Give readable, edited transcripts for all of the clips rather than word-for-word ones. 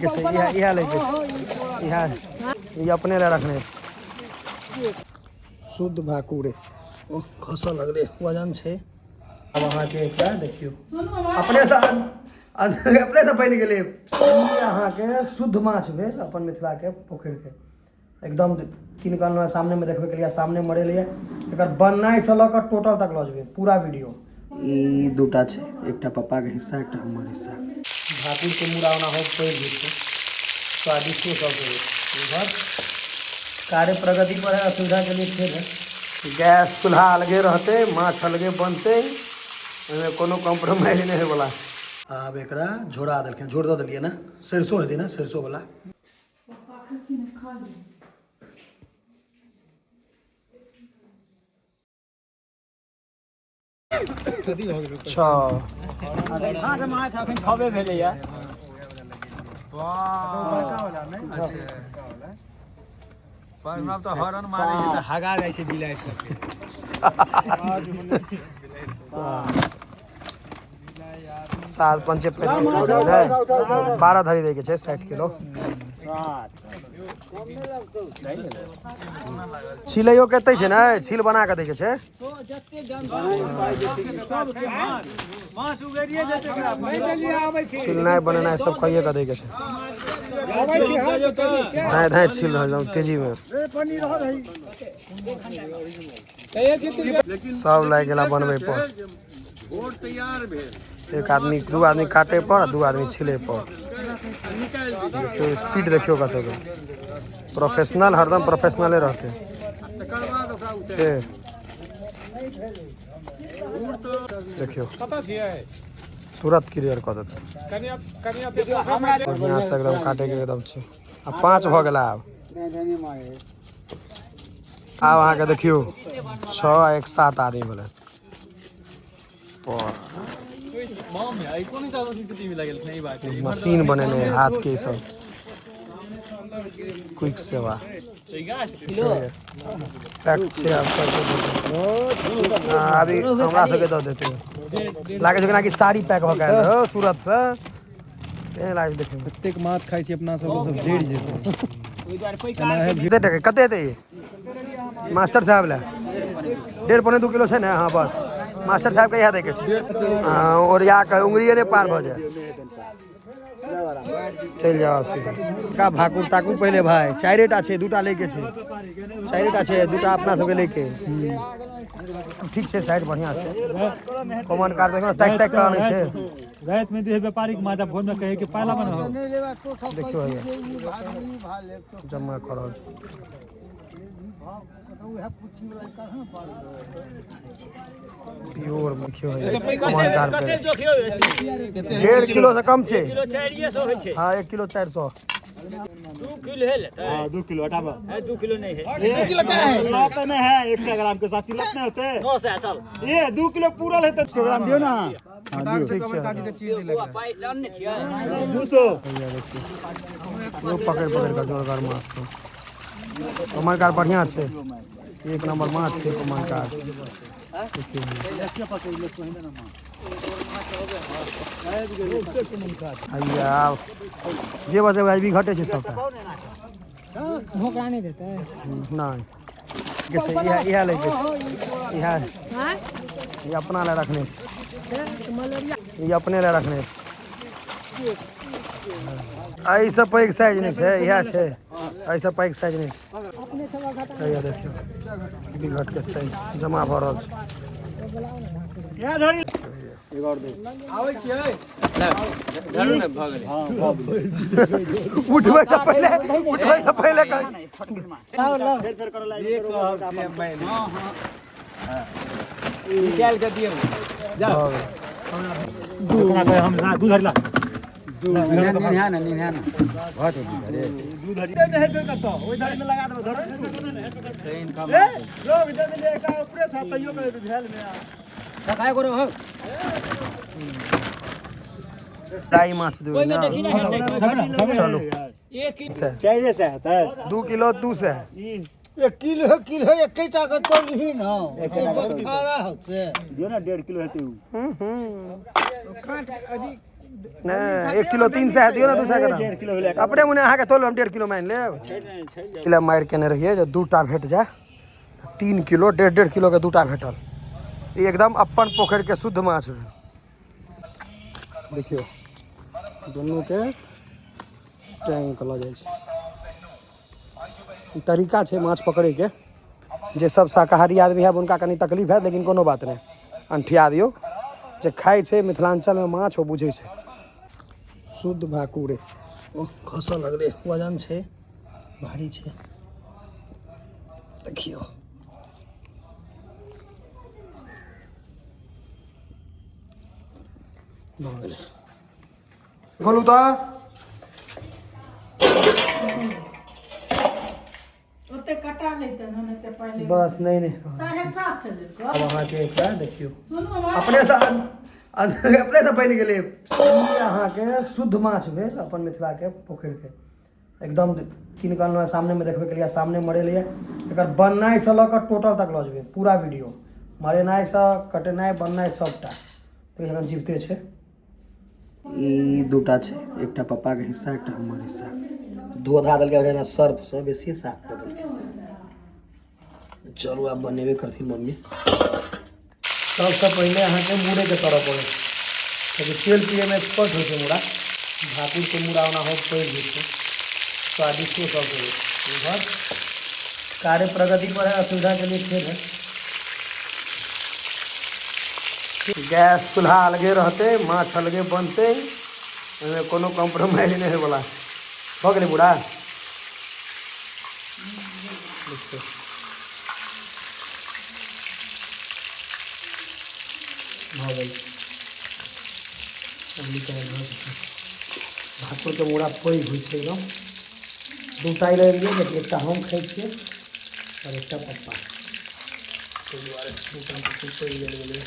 यह लेके ये अपने लिए रखने शुद्ध भाकुरे ओह खसा लग रहे वजन छे। अब अहाँ के क्या देखियो अपने से बन गए अहाँ के शुद्ध माछ भेल अपन मिथिला के पोखर के एकदम कीन कल सामने में देखबे के लिए सामने मरे लिए एक बननाई से लऽ टोटल तक लऽ जेबे पूरा वीडियो। ई दूटा छे एकटा पापा के हिस्सा एकटा हमर हिस्सा। भाकुर के मुड़ा ओना हो पैर जेते स्वादिष्ट सब उधर कार्य प्रगति पर है सुविधा के लिए खेल है। गैस चूल्हा अलगे रहते माछ अलगे बनते कोनो कॉम्प्रोमाइज नहीं है वाला। अब एक झोड़ा दिल झोड़ दे दिलिए ना सरसों है ना सरसों वाला। अच्छा तो हॉर्न मारे हगा जाए छे बिलाइ सबके 7 5 35 12 धरी दे के छे 60 किलो छिलैयो कते छे ना छील बना के दे के छे छील नहीं बनेना सब खाइए के दे के छे धाय धाय छील रहल तेजी में सब लाग गेला बनबे पर एक आदमी दू आदमी काटे पर दू आदमी छिले पर देखियो स्पीड देखियो कते के प्रोफेशनल हरदम प्रोफेशनले रहते देखियो तुरंत क्लियर कर देते बढ़िया से एकदम काटे के एकदम छे। अब 5 भ गेला अब अहाँ के देखियो 6 1 7 आदमी बोले मशीन बने हाथ के सब क्विक सेवा अभी हमरा सबके दऽ देते लागे छै कि साड़ी पैक भ गेल सूरत से लागे देखे कतेक माछ खाइ छी अपना सब डेढ़ जेते कते देते मास्टर साहब ला 1.5 पौने 2 किलो है ना। हाँ बस मास्टर साहब के यहाँ देखे और यहाँ का उंगलिये ने पार भ जाए चल जाओ सीधा का भाकुर ताकुर पहले भाई 4टा छे 2टा लेके छे 4टा छे 2टा अपना सबके लेके ठीक छे साइड बढ़िया छे कॉमन कार देखो टैक टैक कराने छे रात में दे व्यापारिक माजा भोर में कहे कि पहला मन हो देखियो जमा करल प्योर मुखियो है कॉमन कार पे 1.5 किलो से कम छे किलो 400 होय छे। हां 1 किलो 400 2 किलो है हां 2 किलो हटाबा है 2 किलो नहीं है 2 किलो क्या है तो नहीं है 100 ग्राम के साथ तिलक नहीं होते 900 चल ये 2 किलो पूरा है तो 100 ग्राम दियो ना हां ठीक है काजी के चीज ले पाई लन नहीं छिए 200 वो पकड़ पकड़ कर जोरदार माछ कॉमन कार बढ़िया छे 1 नंबर माछ छे कॉमन कार जे बचे आज भी घटे छे सबटा भोकरा नहीं देता है नहीं कैसे यह लेके ये अपना ले रखने ये अपने ले रखने ऐसा पैक साइज नहीं है यह है ऐसा पैक साइज नहीं है देखियो बिघट के साइज जमा भ रहल छै क्या धरी एक और दे आवे छिए धरू ने भ गेलै हां उठबै से पहले फेर कर ला हां हां निकाल के दियो जा हम दूध धरला दूध है ना बहुत दूध है नहीं करता ओइ धर में लगा दो धर ट्रेन का लोग इधर में लेका ऊपर सातइयो में भेल में सकाय करो हो फ्राई माछ देबे ना चलो 1 किलो 4 से है 2 किलो 2 से 1 किलो एकटा के तोल ही ना खारा होते दियो ना 1.5 किलो हेते काट अधिक नहीं 1 किलो 3 से दियो ना 200 ग्राम 1.5 किलो ले अपने मुने अहाँ के तोल हम 1.5 किलो मान लेब किलो मार केने रहिए जो 2टा भेट जाए 3 किलो 1.5 किलो के 2टा भेटल ई एकदम अपन पोखर के शुद्ध माछ भेल देखियो दोनों के टैंक ल जाय छै ई तरीका छै माछ पकड़े के जे सब शाकाहारी आदमी है उनका कनी तकलीफ है लेकिन कोनो बात नहीं अंठिया दियो जे खाय छै मिथिलांचल में माछ ओ बुझे छै शुद्ध भाकुरे ओ खसऽ लगले वजन छै भारी छै देखियो भऽ गेलै खोलू तऽ ओते कटा लेते न ने ते पहले बस नहीं 7:30 से लेको अब अहाँ के एकरा देखियो सुनू हम अपने से बनि गेलै ई अहाँ के शुद्ध माछ भेल अपन मिथिला के पोखरि के एकदम कीन कऽ सामने में देखबे के लिए सामने मरेल ये एकर बननाइ से लऽ कऽ टोटल तक लऽ जेबै पूरा वीडियो मरेनाइ से कटेनाइ बननाइ सबटा तो एखन जीवते छै ई दूटा छै एकटा पप्पा के हिस्सा एकटा हमर हिस्सा धो धा देलकै ना सर्फ से बेसी साफ कऽ देलकै चलू आब बनेबे करथिन मम्मी सबसे पहले अहाँ के मुड़े के तरह पड़े क्योंकि तेल पिए में एक्सपर्ट हो छै मुड़ा भाकुर के मुड़ा ओना हो पड़ जाइ छै स्वादिष्टो सब हो उधर कार्य प्रगति पर है असुविधा के लिए खेल है गैस चूल्हा अलगे रहते माछ अलगे बनते ओहिमे कोनो कॉम्प्रोमाइज नहीं होइवला भऽ गेलै बुढ़ा भऽ गेल भाकुर के मुड़ा पैघ होइ छै एकदम दूटा ले लिये लेकिन एकटा हम खाइ छियै और एकटा पप्पा ताहि दुआरे दूटा भाकुर पैघ ले गेलै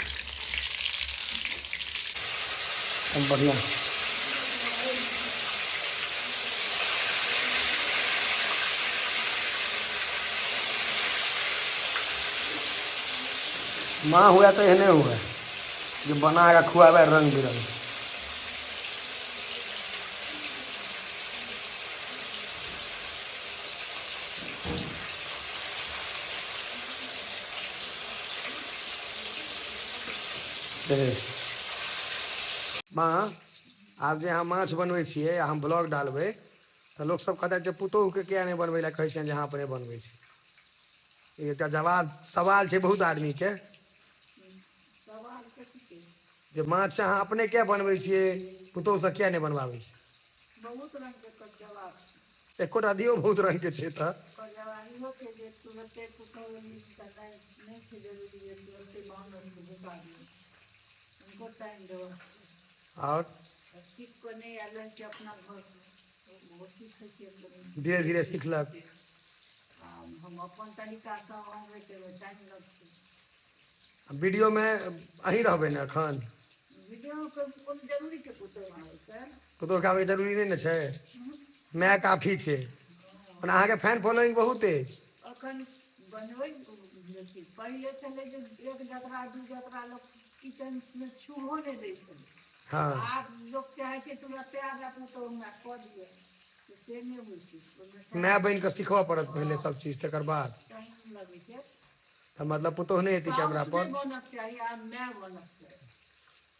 एकदम बढ़िया माँ हुआ तो एहने हुआ जो बना के खुआबे रंग बिरंग माँ आब जे अहाँ माछ बनबै छियै हम ब्लॉग डालबै तऽ लोक सब कहता जे पुतोहू के किया नहीं बनबै लए कहै छियनि जे अहाँ अपने बनबै छी एकटा जवाब सवाल छै बहुत आदमी के जे माछ अहाँ अपने क्या बनबै छियै पुतोहू से किया नहीं बनवाबै छी बहुत रंग के जवाब एकोटा दियो बहुत रंग के छै तऽ जवाब हो के जे तुरंते पुतौल नहीं छै जरूरी है तुरंते बांध के बुता दियो उनको टाइम दो और सीख को नहीं आलन के अपना घर वो सीखे के धीरे धीरे सीखलक हम अपन तरीका से बनबै के टाइम लगतै वीडियो में अहीं रहबै ने एखन वीडियो के कोन जरूरी छै पुतोहू के आबै जरूरी नहीं ने छै मैं काफी छै ओना अहाँके फैन फॉलोइंग बहुत है अखन बनबै पहिले चले जे एक जतरा दू जतरा लोग किचन में छूहो नहीं दै छै हाँ आब लोग चाहे छै तुरंते आगा पुतौह हमरा कऽ दिए से नहीं होइ छै मैं बन के सीखबऽ पड़त पहले सब चीज तकर बाद टाइम लगै छै तो मतलब पुतोहू नहीं हेती कैमरा पर बनक चाहिए आ मैं बनक चाहिए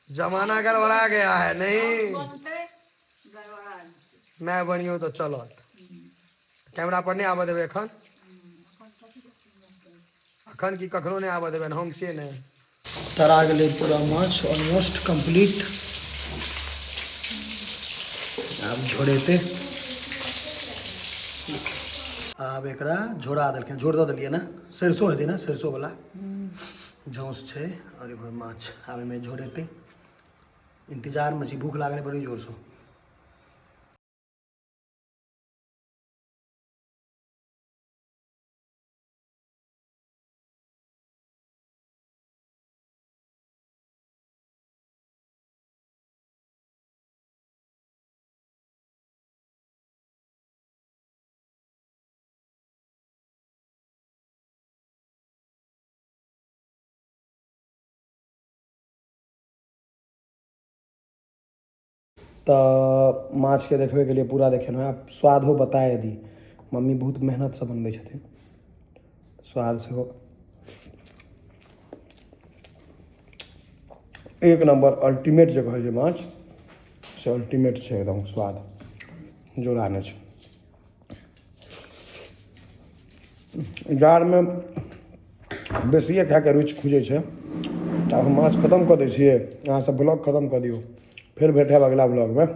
जमाना गड़बड़ा गया है नहीं बनते गड़बड़ा जेतै मैं बनियो तो चलत कैमरा पर नहीं आबऽ देबै एखन अखन की कखनो नहीं आबऽ देबै हम छियै ने तरा गेलै पूरा माछ ऑलमोस्ट कंप्लीट आब झोड़ेते आब एकरा झोड़ा देलखिन झोड़ दऽ देलियै ने सरिसो हेतै ने सरिसो वाला झौस छै और इम्हर माछ आब एहिमे झोड़ेते इंतजार में छी भूख लागल बड़ी जोर से तो माछ के देखबे के लिए पूरा देखे ना स्वाद हो बताए दी मम्मी बहुत मेहनत से बनबै छथिन स्वाद से हो एक नंबर अल्टीमेट जगह है माछ से अल्टीमेट है एकदम स्वाद जोड़ा नहीं है जाड़ में बेसिए खाके रुचि खुजै छै आब हम माछ खत्म कऽ दै छियै अहाँ सब ब्लॉग खत्म कऽ दियौ फिर भेटब अगला ब्लॉग में।